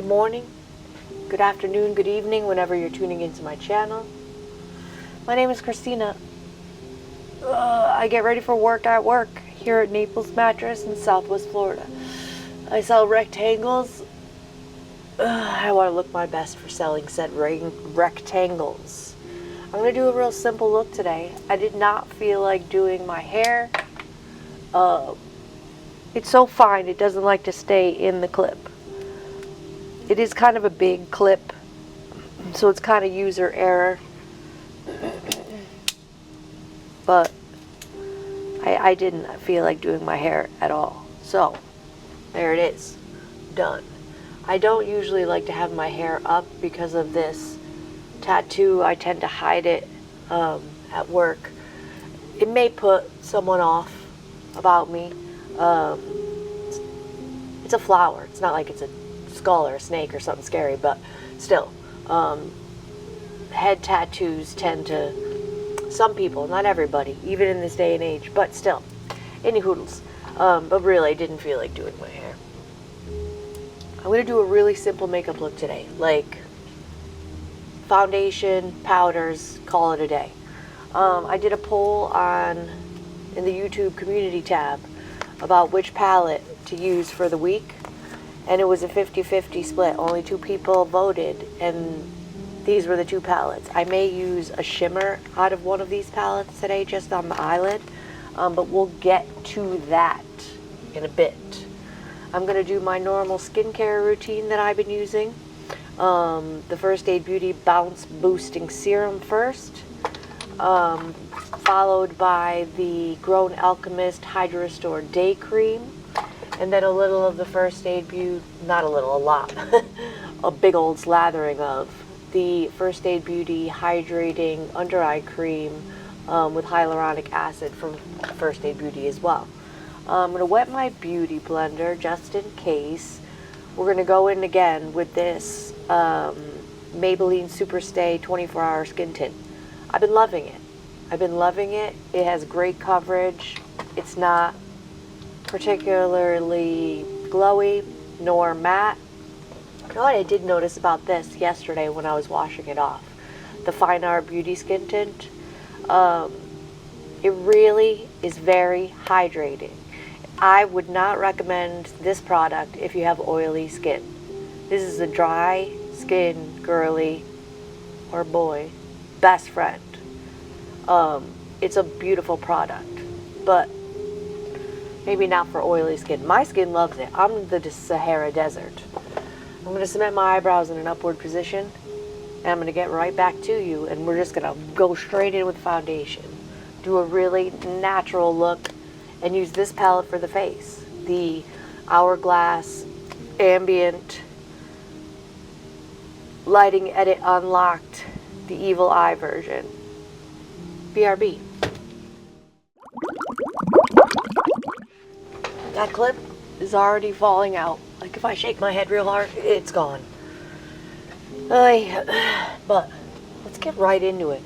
morning, good afternoon, good evening, whenever you're tuning into my channel. My name is Christina. I get ready for work at work here at Naples Mattress in Southwest Florida. I sell rectangles. I want to look my best for selling said rectangles. I'm going to do a real simple look today. I did not feel like doing my hair. It's so fine, it doesn't like to stay in the clip. It is kind of a big clip, so it's kind of user error. But I didn't feel like doing my hair at all. So, there it is. Done. I don't usually like to have my hair up because of this tattoo. I tend to hide it at work. It may put someone off about me. It's a flower. It's not like it's a skull or a snake or something scary, but still. Head tattoos tend to, some people, not everybody, even in this day and age, but still. Any hoodles. But really, I didn't feel like doing my hair. I'm going to do a really simple makeup look today. Like foundation, powders, call it a day. I did a poll in the YouTube community tab about which palette to use for the week. And it was a 50-50 split. Only 2 people voted, and these were the 2 palettes. I may use a shimmer out of one of these palettes today, just on the eyelid, but we'll get to that in a bit. I'm going to do my normal skincare routine that I've been using. The First Aid Beauty Bounce Boosting Serum first, followed by the Grown Alchemist Hydra Restore Day Cream, and then a little of the First Aid Beauty, not a little, a lot, a big old slathering of the First Aid Beauty Hydrating Under Eye Cream with hyaluronic acid from First Aid Beauty as well. I'm going to wet my beauty blender just in case. We're going to go in again with this Maybelline Superstay 24-Hour Skin Tint. I've been loving it. It has great coverage. It's not particularly glowy nor matte. You know what I did notice about this yesterday when I was washing it off? The Fine Art Beauty Skin Tint. It really is very hydrating. I would not recommend this product if you have oily skin. This is a dry skin girly or boy best friend. It's a beautiful product, but maybe not for oily skin. My skin loves it. I'm the Sahara Desert. I'm going to cement my eyebrows in an upward position, and I'm going to get right back to you, and we're just going to go straight in with foundation. Do a really natural look, and use this palette for the face. The Hourglass Ambient Lighting Edit Unlocked, the Evil Eye version. BRB. That clip is already falling out. Like if I shake my head real hard, it's gone. But let's get right into it.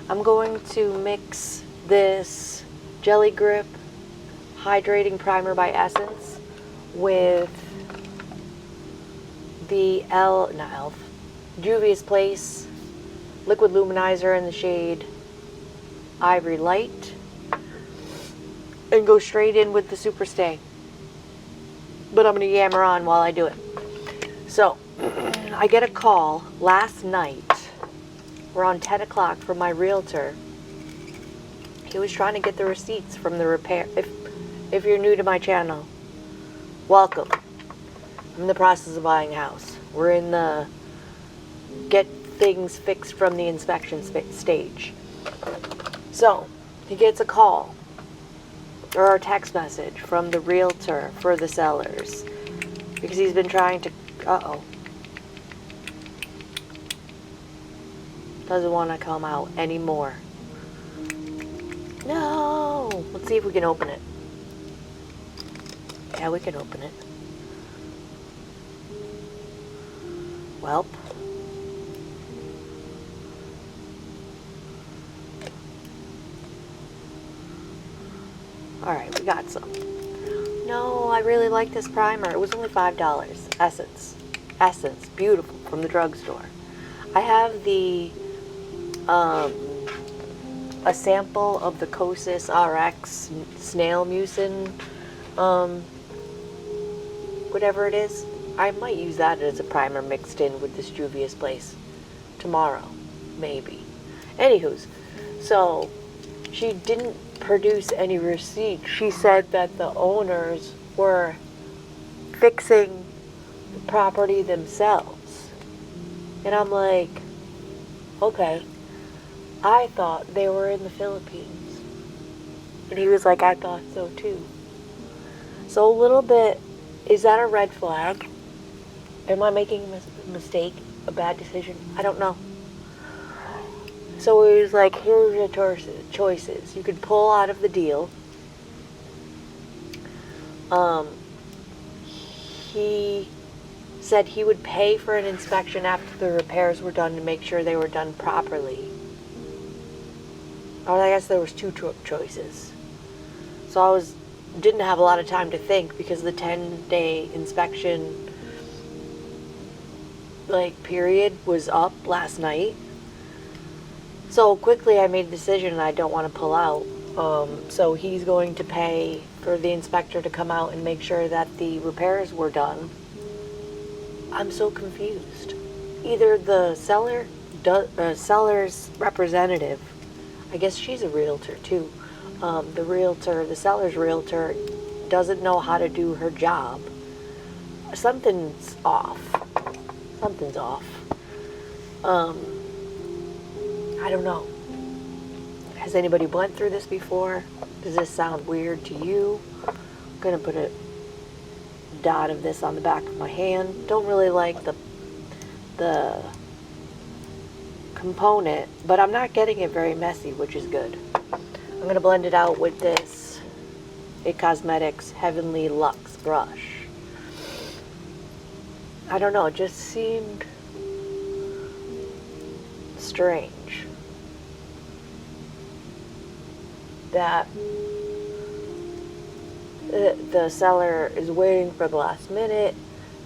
I'm going to mix this Jelly Grip Hydrating Primer by Essence with the Juvia's Place Liquid Luminizer in the shade Ivory Light, and go straight in with the Superstay. But I'm going to yammer on while I do it. So, I get a call last night, around 10 o'clock, from my realtor. He was trying to get the receipts from the repair. If you're new to my channel, welcome. I'm in the process of buying a house. We're in the get things fixed from the inspection stage. So, he gets a call or a text message from the realtor for the sellers because he's been trying to, doesn't want to come out anymore. No! Let's see if we can open it. Yeah, we can open it. Welp. Alright, we got some. No, I really like this primer. It was only $5. Essence. essence, beautiful, from the drugstore. I have the a sample of the KERHSH RX snail mucin, whatever it is. I might use that as a primer mixed in with this Juvia's Place tomorrow, maybe. Anywho's, so she didn't produce any receipt. She said that the owners were fixing the property themselves. And I'm like, okay. I thought they were in the Philippines. And he was like, I thought so too. So a little bit, is that a red flag? Am I making a mistake? A bad decision? I don't know. So he was like, here's your choices. You could pull out of the deal. He said he would pay for an inspection after the repairs were done to make sure they were done properly. Or I guess there was two choices. So I didn't have a lot of time to think because the 10-day inspection period was up last night. So quickly I made a decision and I don't want to pull out. So he's going to pay for the inspector to come out and make sure that the repairs were done. I'm so confused. Either the seller's representative, I guess she's a realtor too. The seller's realtor doesn't know how to do her job. Something's off. Something's off. I don't know. Has anybody went through this before? Does this sound weird to you? I'm gonna put a dot of this on the back of my hand. Don't really like the component, but I'm not getting it very messy, which is good. I'm gonna blend it out with this Zeesea Cosmetics Heavenly Luxe brush. I don't know, it just seemed strange that the seller is waiting for the last minute,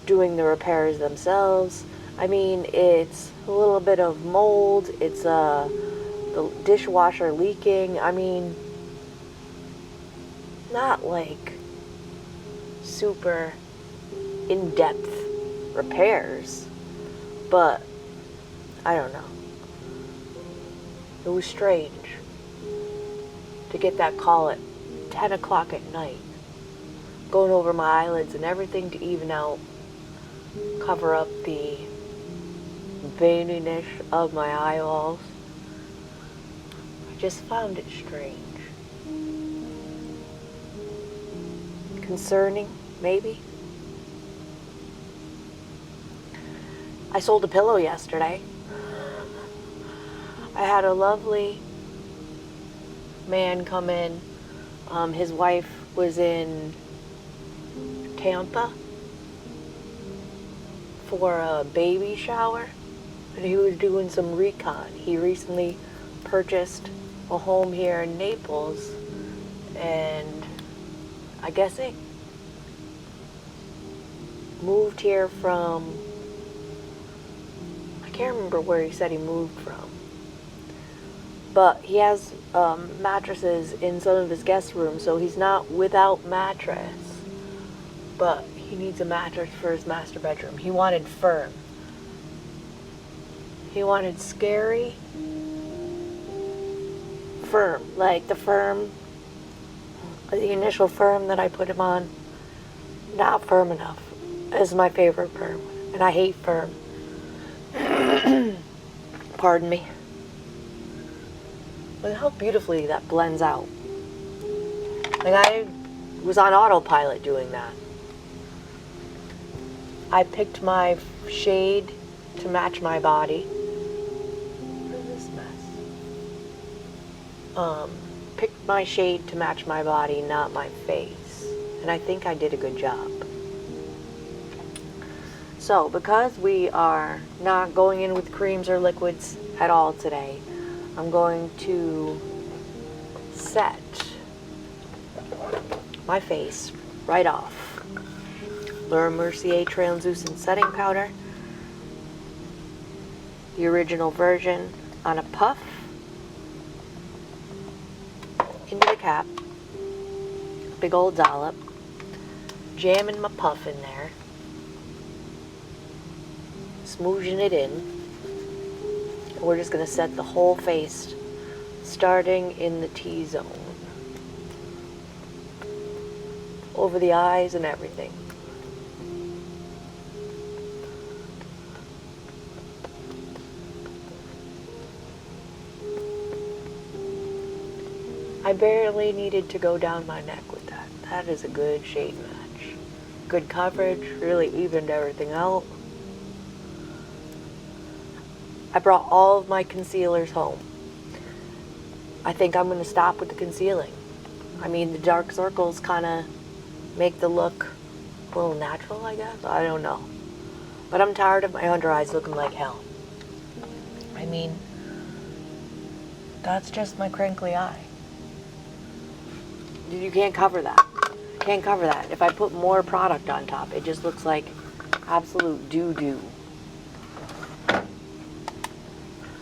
doing the repairs themselves. I mean, it's a little bit of mold, it's the dishwasher leaking. I mean, not like super in-depth repairs, but I don't know. It was strange to get that call at 10 o'clock at night, going over my eyelids and everything to even out, cover up the veininess of my eyeballs. I just found it strange. Concerning, maybe. I sold a pillow yesterday. I had a lovely man come in. His wife was in Tampa for a baby shower, and he was doing some recon. He recently purchased a home here in Naples, and I guess he moved here from, I can't remember where he said he moved from, but he has mattresses in some of his guest rooms, so he's not without mattress, but he needs a mattress for his master bedroom. He wanted firm. He wanted scary, firm, like the initial firm that I put him on. Not firm enough is my favorite firm, and I hate firm. Pardon me. Look how beautifully that blends out. Like, I was on autopilot doing that. I picked my shade to match my body. What is this mess? Picked my shade to match my body, not my face. And I think I did a good job. So, because we are not going in with creams or liquids at all today, I'm going to set my face right off. Mercari translucent setting powder. the original version on a puff into the cap, big old dollop, jamming my puff in there, smooshing it in, and we're just going to set the whole face starting in the T-zone, over the eyes and everything. I barely needed to go down my neck with that. That is a good shade match. Good coverage, really evened everything out. I brought all of my concealers home. I think I'm going to stop with the concealing. I mean, the dark circles kind of make the look a little natural, I guess. I don't know. But I'm tired of my under eyes looking like hell. I mean, that's just my crinkly eye. You can't cover that. Can't cover that. If I put more product on top, it just looks like absolute doo-doo.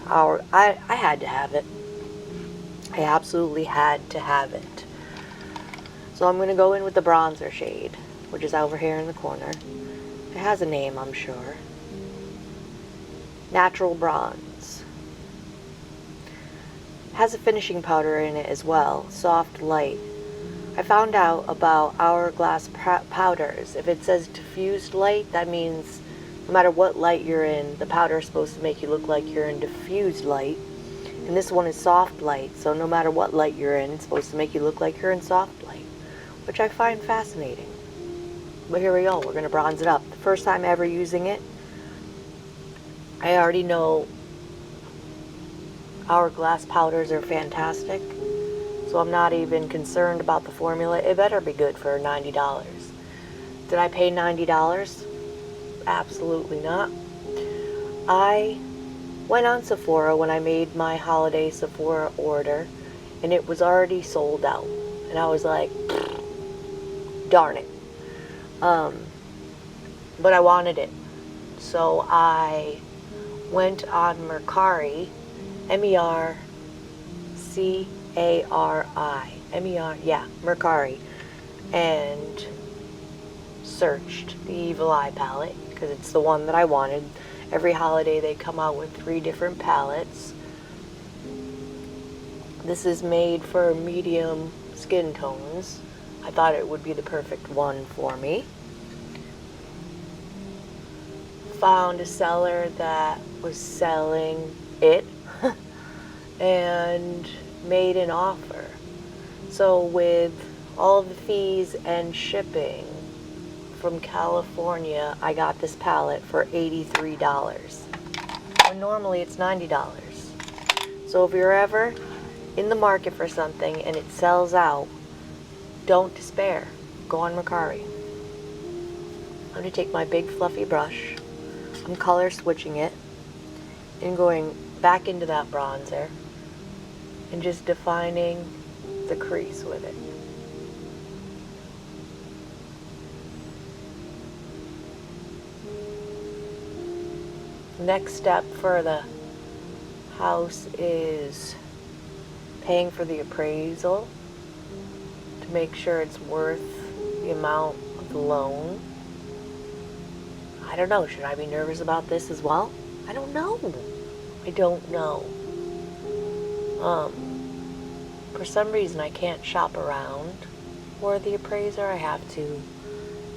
I had to have it. I absolutely had to have it. So I'm going to go in with the bronzer shade, which is over here in the corner. It has a name, I'm sure. Natural Bronze. Has a finishing powder in it as well, soft light. I found out about Hourglass powders. If it says diffused light, that means no matter what light you're in, the powder is supposed to make you look like you're in diffused light. And this one is soft light, so no matter what light you're in, it's supposed to make you look like you're in soft light, which I find fascinating. But here we go, we're going to bronze it up. The first time ever using it, I already know Hourglass powders are fantastic. So I'm not even concerned about the formula. It better be good for $90. Did I pay $90? Absolutely not. I went on Sephora when I made my holiday Sephora order, and it was already sold out. And I was like, darn it. But I wanted it. So I went on Mercari, Mercari, and searched the Evil Eye Palette, because it's the one that I wanted. Every holiday they come out with 3 different palettes. This is made for medium skin tones. I thought it would be the perfect one for me. Found a seller that was selling it and made an offer. So with all the fees and shipping from California, I got this palette for $83. When normally it's $90. So if you're ever in the market for something and it sells out, don't despair. Go on Mercari. I'm going to take my big fluffy brush. I'm color switching it and going back into that bronzer and just defining the crease with it. Next step for the house is paying for the appraisal to make sure it's worth the amount of the loan. I don't know, should I be nervous about this as well? I don't know. I don't know. For some reason I can't shop around for the appraiser. I have to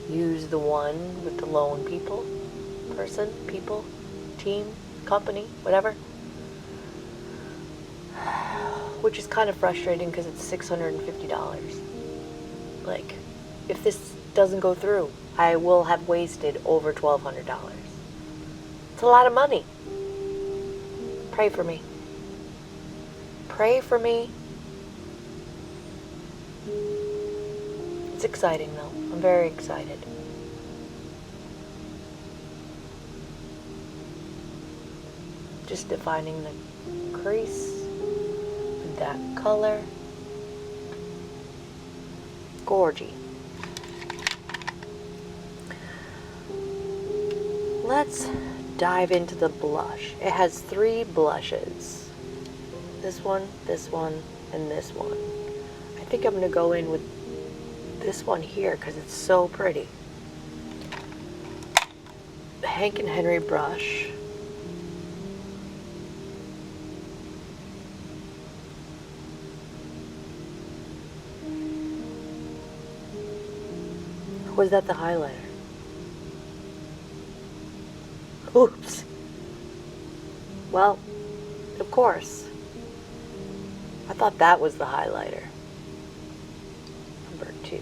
use the one with the loan people, team, company, whatever. Which is kind of frustrating because it's $650. Like, if this doesn't go through, I will have wasted over $1,200. It's a lot of money. Pray for me. Pray for me. It's exciting though. I'm very excited. Just defining the crease with that color. Gorgy. Let's dive into the blush. It has 3 blushes. This one, and this one. I think I'm going to go in with this one here because it's so pretty. The Hank and Henry brush. Or was that the highlighter? Oops. Well, of course. I thought that was the highlighter. Number 2.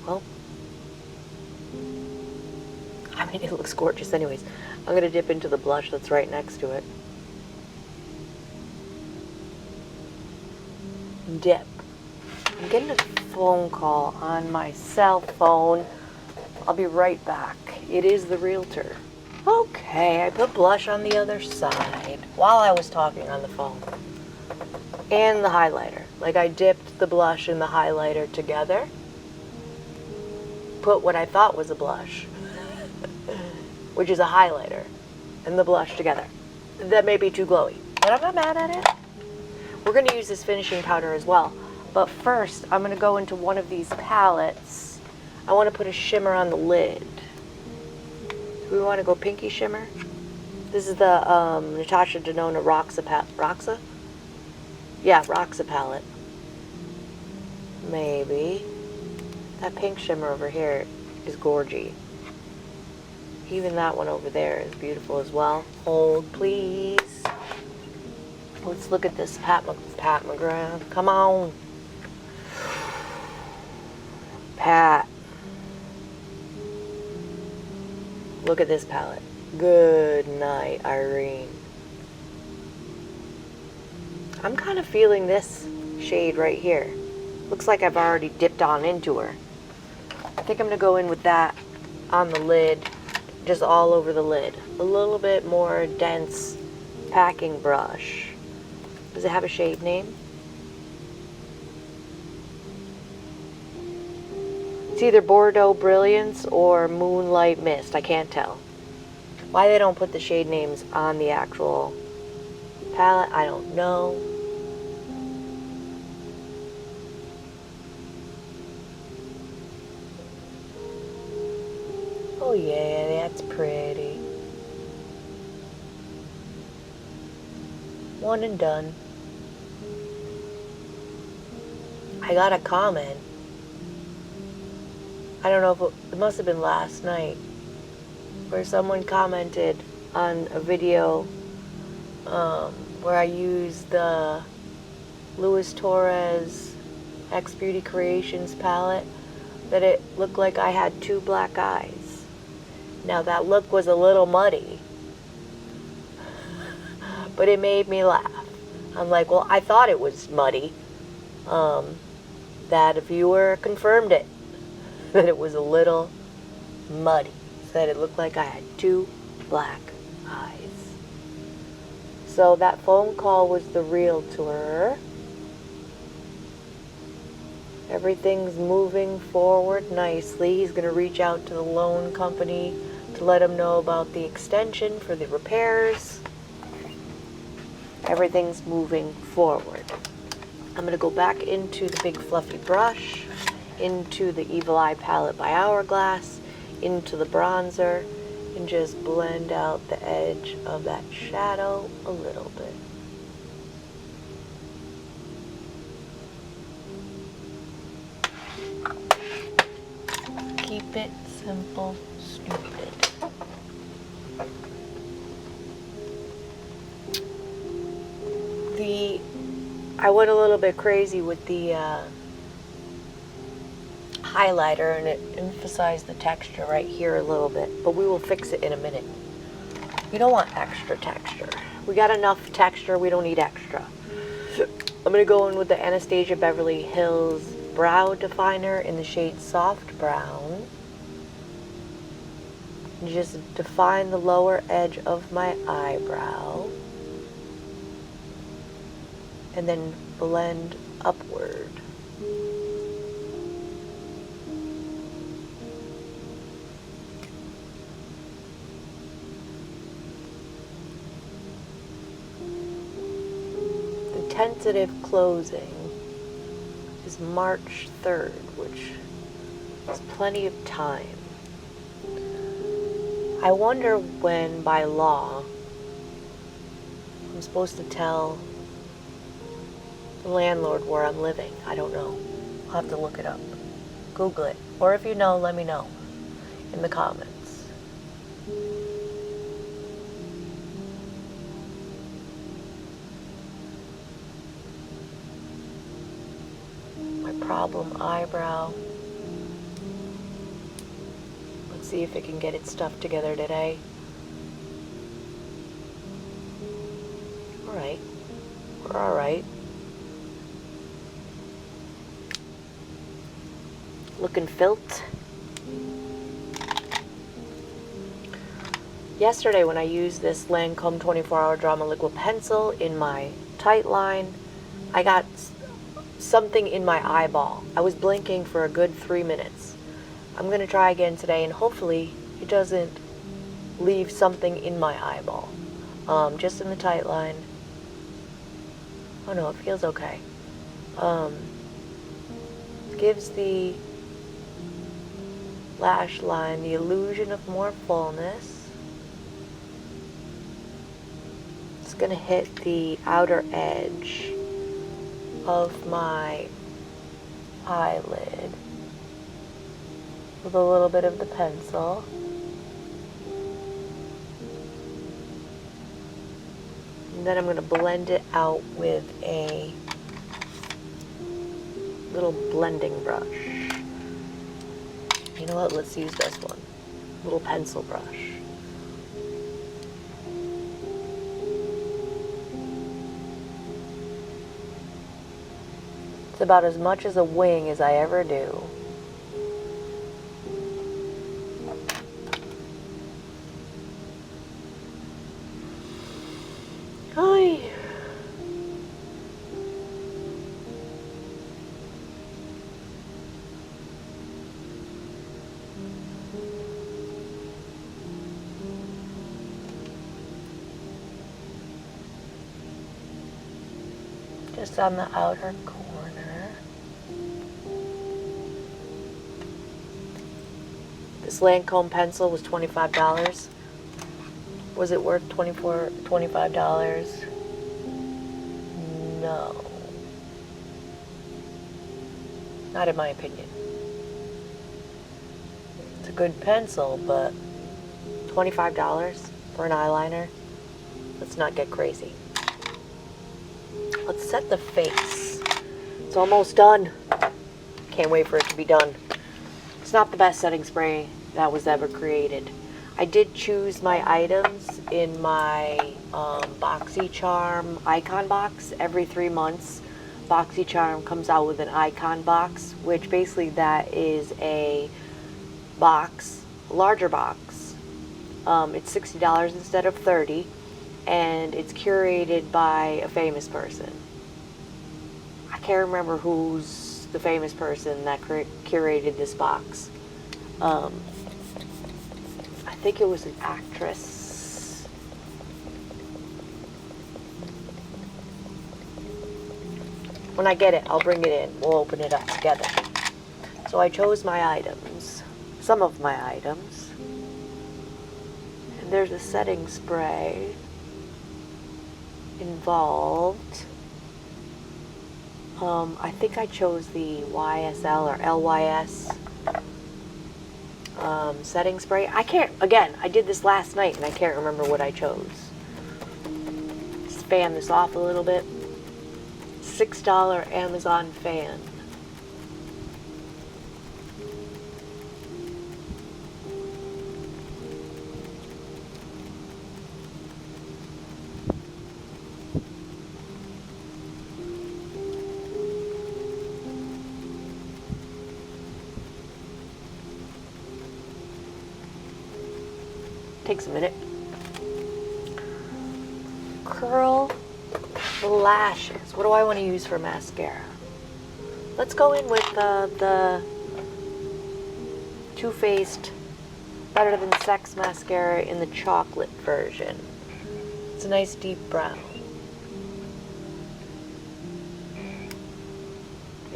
Well, I mean, it looks gorgeous anyways. I'm going to dip into the blush that's right next to it. Dip. I'm getting a phone call on my cell phone. I'll be right back. It is the realtor. Okay, I put blush on the other side while I was talking on the phone. And the highlighter. Like, I dipped the blush and the highlighter together. Put what I thought was a blush, which is a highlighter, and the blush together. That may be too glowy, but I'm not mad at it. We're going to use this finishing powder as well. But first, I'm going to go into one of these palettes. I want to put a shimmer on the lid. Do we want to go pinky shimmer? This is the Natasha Denona Roxa? Yeah, Roxa palette. Maybe. That pink shimmer over here is gorgy. Even that one over there is beautiful as well. Hold, please. Let's look at this Pat McGrath. Come on. Pat. Look at this palette. Good night, Irene. I'm kind of feeling this shade right here. Looks like I've already dipped on into her. I think I'm going to go in with that on the lid, just all over the lid. A little bit more dense packing brush. Does it have a shade name? It's either Bordeaux Brilliance or Moonlight Mist. I can't tell. Why they don't put the shade names on the actual palette, I don't know. Oh yeah, that's pretty. One and done. I got a comment. I don't know if it must have been last night, where someone commented on a video where I used the Louis Torres X Beauty Creations palette, that it looked like I had 2 black eyes. Now that look was a little muddy, but it made me laugh. I'm like, well, I thought it was muddy. That viewer confirmed it, that it was a little muddy. Said it looked like I had 2 black eyes. So that phone call was the realtor. Everything's moving forward nicely. He's going to reach out to the loan company to let him know about the extension for the repairs. Everything's moving forward. I'm going to go back into the big fluffy brush, into the Evil Eye Palette by Hourglass, into the bronzer, and just blend out the edge of that shadow a little bit. Keep it simple, stupid. I went a little bit crazy with the highlighter, and it emphasized the texture right here a little bit, but we will fix it in a minute. We don't want extra texture. We got enough texture, we don't need extra. I'm going to go in with the Anastasia Beverly Hills Brow Definer in the shade Soft Brown. And just define the lower edge of my eyebrow. And then blend upward. tentative closing is March 3rd, which is plenty of time. I wonder when, by law, I'm supposed to tell the landlord where I'm living. I don't know. I'll have to look it up. Google it. Or if you know, let me know in the comments. My problem eyebrow. Let's see if it can get its stuff together today. Alright. We're alright. Looking filled. Yesterday when I used this Lancome 24-Hour Drama Liquid Pencil in my tight line, I got something in my eyeball. I was blinking for a good 3 minutes. I'm going to try again today, and hopefully it doesn't leave something in my eyeball. Just in the tight line. Oh no, it feels okay. Gives the lash line the illusion of more fullness. It's going to hit the outer edge of my eyelid with a little bit of the pencil. And then I'm going to blend it out with a little blending brush. You know what? Let's use this one. Little pencil brush. It's about as much as a wing as I ever do. Hi. Just on the outer corner. This Lancome pencil was $25. Was it worth $25? No. Not in my opinion. It's a good pencil, but $25 for an eyeliner? Let's not get crazy. Let's set the face. It's almost done. Can't wait for it to be done. It's not the best setting spray that was ever created. I did choose my items in my BoxyCharm icon box. Every 3 months, BoxyCharm comes out with an icon box, which basically that is a box, a larger box. It's $60 instead of $30, and it's curated by a famous person. I can't remember who's the famous person that curated this box. I think it was an actress. When I get it, I'll bring it in. We'll open it up together. So I chose my items, some of my items. And there's a setting spray involved. I think I chose the YSL or LYS setting spray. I did this last night and I can't remember what I chose. Just fan this off a little bit. $6 Amazon fan. Takes a minute. Curl the lashes. What do I want to use for mascara? Let's go in with the Too Faced Better Than Sex mascara in the chocolate version. It's a nice deep brown.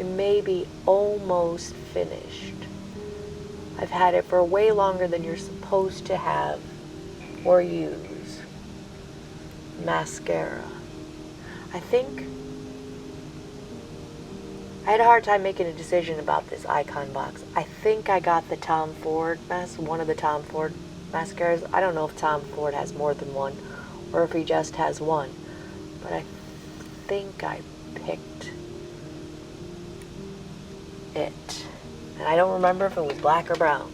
It may be almost finished. I've had it for way longer than you're supposed to have or use. Mascara. I think I had a hard time making a decision about this icon box. I think I got the Tom Ford one of the Tom Ford mascaras. I don't know if Tom Ford has more than one or if he just has one, but I think I picked it. And I don't remember if it was black or brown.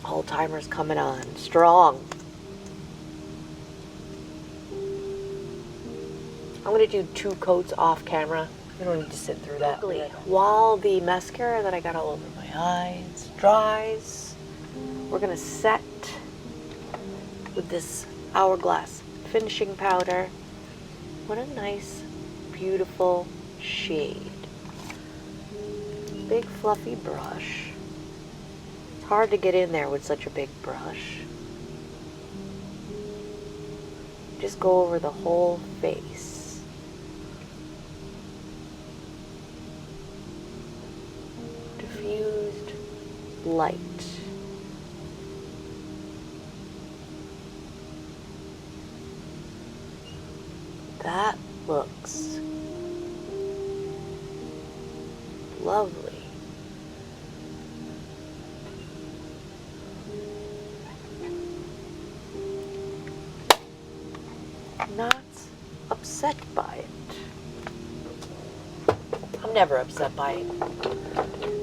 Old timer's coming on strong. I'm going to do 2 coats off camera. I don't need to sit through that. While the mascara that I got all over my eyes dries, we're going to set with this Hourglass finishing powder. What a nice, beautiful shade. Big fluffy brush. It's hard to get in there with such a big brush. Just go over the whole face. Diffused light. That looks lovely. Not upset by it. I'm never upset by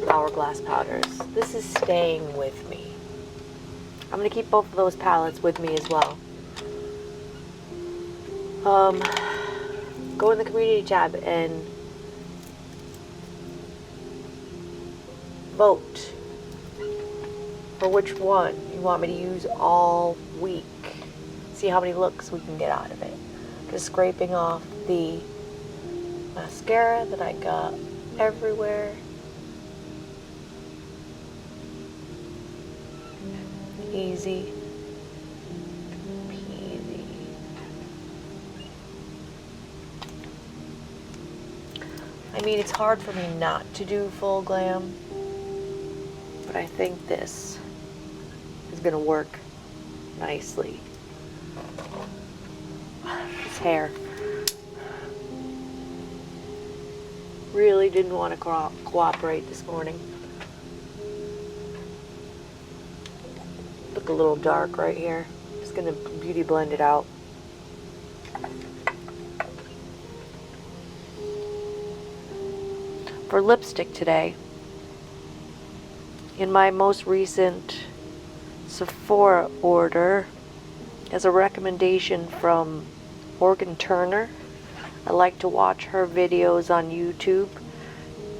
Hourglass powders. This is staying with me. I'm going to keep both of those palettes with me as well. Go in the community tab and vote for which one you want me to use all week. See how many looks we can get out of it. Just scraping off the mascara that I got everywhere. Easy peasy. I mean, it's hard for me not to do full glam, but I think this is going to work nicely. His hair. Really didn't want to cooperate this morning. Look a little dark right here. Just going to beauty blend it out. For lipstick today, in my most recent Sephora order, as a recommendation from Morgan Turner, I like to watch her videos on YouTube.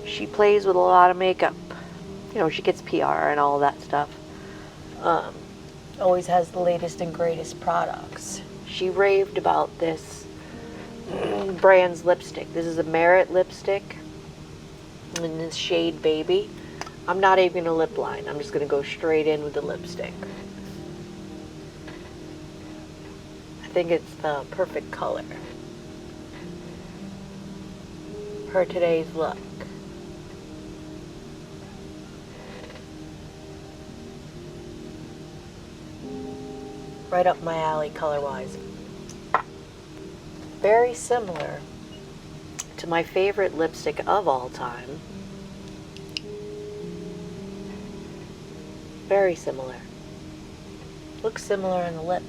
She plays with a lot of makeup. You know, she gets PR and all that stuff. Always has the latest and greatest products. She raved about this brand's lipstick. This is a Merit lipstick in this shade Baby. I'm not even going to lip line. I'm just going to go straight in with the lipstick. I think it's the perfect color for today's look. Right up my alley color-wise. Very similar to my favorite lipstick of all time. Very similar. Looks similar in the lip.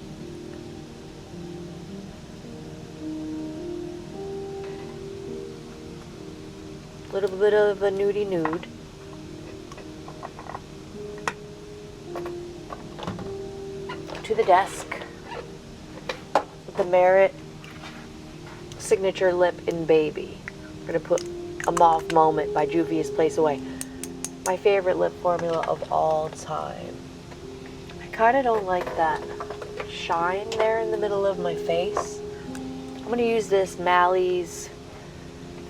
A little bit of a nudie nude. To the desk with the Merit signature lip in Baby. I'm going to put a Mauve Moment by Juvia's Place Away. My favorite lip formula of all time. I kind of don't like that shine there in the middle of my face. I'm going to use this Mally's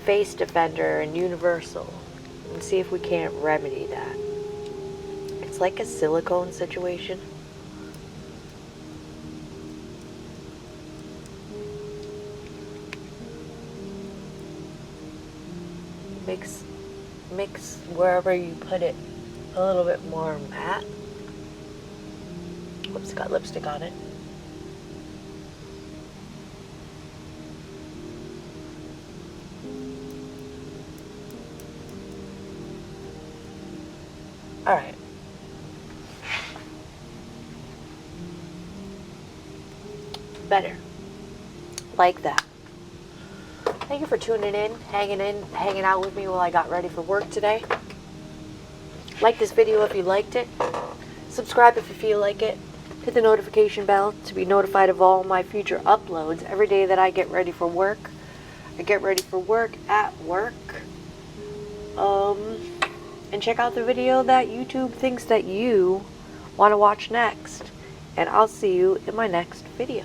Face Defender in Universal and see if we can't remedy that. It's like a silicone situation. wherever you put it a little bit more matte. Whoops, got lipstick on it. Alright. Better. Like that. Thank you for tuning in, hanging out with me while I got ready for work today. Like this video if you liked it. Subscribe if you feel like it. Hit the notification bell to be notified of all my future uploads every day that I get ready for work. I get ready for work at work. And check out the video that YouTube thinks that you want to watch next. And I'll see you in my next video.